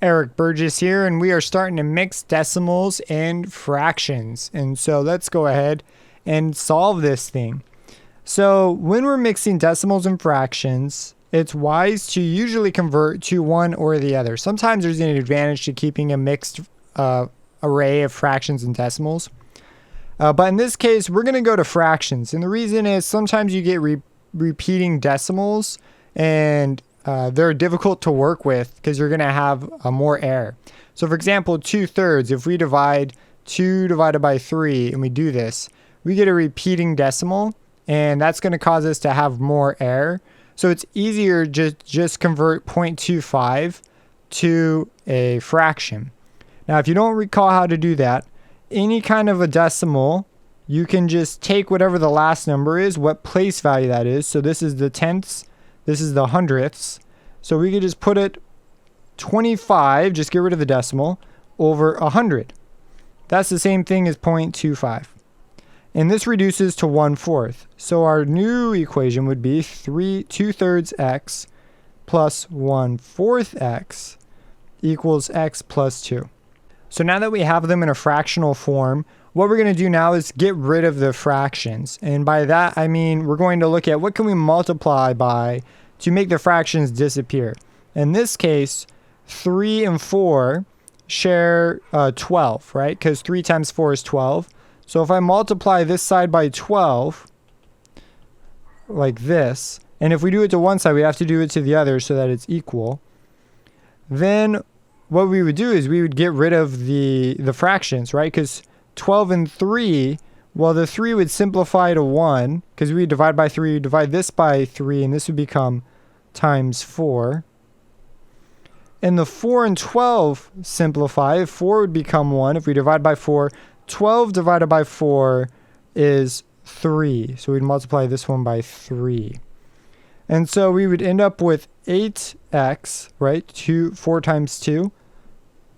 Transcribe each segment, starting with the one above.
Eric Burgess here, and we are starting to mix decimals and fractions. And so let's go ahead and solve this thing. So when we're mixing decimals and fractions, it's wise to usually convert to one or the other. Sometimes there's an advantage to keeping a mixed array of fractions and decimals. But in this case, we're going to go to fractions. And the reason is sometimes you get repeating decimals, and they're difficult to work with because you're going to have more error. So for example, 2/3, if we divide 2 divided by 3 and we do this, we get a repeating decimal, and that's going to cause us to have more error. So it's easier to just convert 0.25 to a fraction. Now, if you don't recall how to do that, any kind of a decimal, you can just take whatever the last number is, what place value that is. So this is the tenths, this is the hundredths. So we could just put it 25, just get rid of the decimal, over 100. That's the same thing as 0.25. And this reduces to 1/4. So our new equation would be 2/3 x plus 1/4 x equals x plus 2. So now that we have them in a fractional form, what we're going to do now is get rid of the fractions. And by that, I mean we're going to look at what can we multiply by to make the fractions disappear. In this case, 3 and 4 share 12, right? Because 3 times 4 is 12. So if I multiply this side by 12, like this, and if we do it to one side, we have to do it to the other so that it's equal, then what we would do is we would get rid of the fractions, right? Because 12 and 3, well, the 3 would simplify to 1, because we divide by 3, divide this by 3, and this would become times 4. And the 4 and 12 simplify. 4 would become 1 if we divide by 4. 12 divided by 4 is 3. So we'd multiply this one by 3. And so we would end up with 8x, right? 4 times 2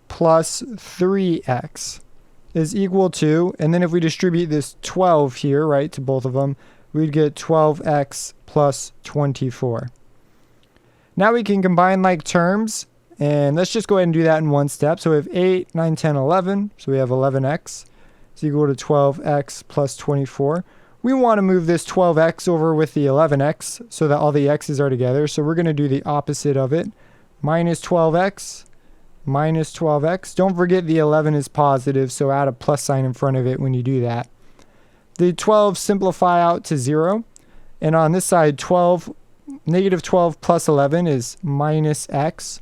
plus 3x is equal to, and then if we distribute this 12 here, right, to both of them, we'd get 12x plus 24. Now we can combine like terms, and let's just go ahead and do that in one step. So we have 8, 9, 10, 11, so we have 11x is equal to 12x plus 24. We want to move this 12x over with the 11x so that all the x's are together. So we're going to do the opposite of it. Minus 12x, minus 12x. Don't forget the 11 is positive, so add a plus sign in front of it when you do that. The 12 simplify out to 0. And on this side, negative 12 plus 11 is minus x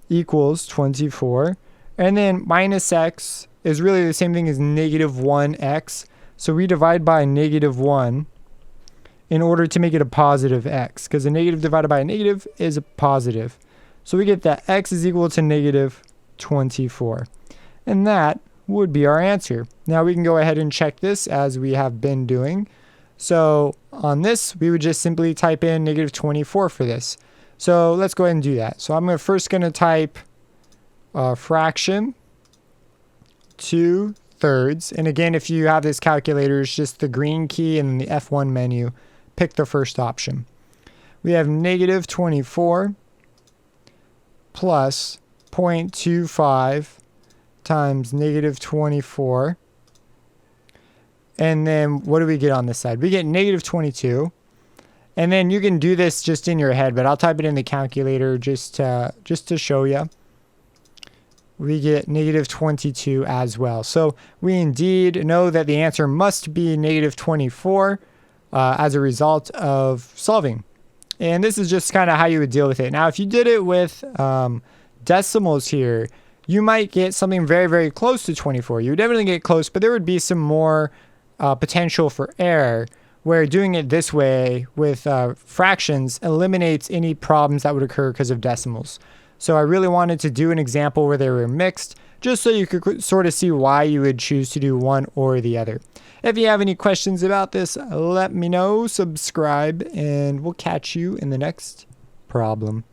equals 24. And then minus x is really the same thing as negative 1x. So we divide by negative 1 in order to make it a positive x, because a negative divided by a negative is a positive. So we get that x is equal to negative 24. And that would be our answer. Now we can go ahead and check this as we have been doing. So on this, we would just simply type in negative 24 for this. So let's go ahead and do that. So I'm first going to type fraction 2/3. And again, if you have this calculator, it's just the green key and the F1 menu. Pick the first option. We have negative 24 plus 0.25 times negative 24. And then what do we get on this side? We get negative 22. And then you can do this just in your head, but I'll type it in the calculator just to show you. We get negative 22 as well. So we indeed know that the answer must be negative 24 as a result of solving. And this is just kind of how you would deal with it. Now, if you did it with decimals here, you might get something very, very close to 24. You would definitely get close, but there would be some more potential for error, where doing it this way with fractions eliminates any problems that would occur because of decimals. So I really wanted to do an example where they were mixed, just so you could sort of see why you would choose to do one or the other. If you have any questions about this, let me know, subscribe, and we'll catch you in the next problem.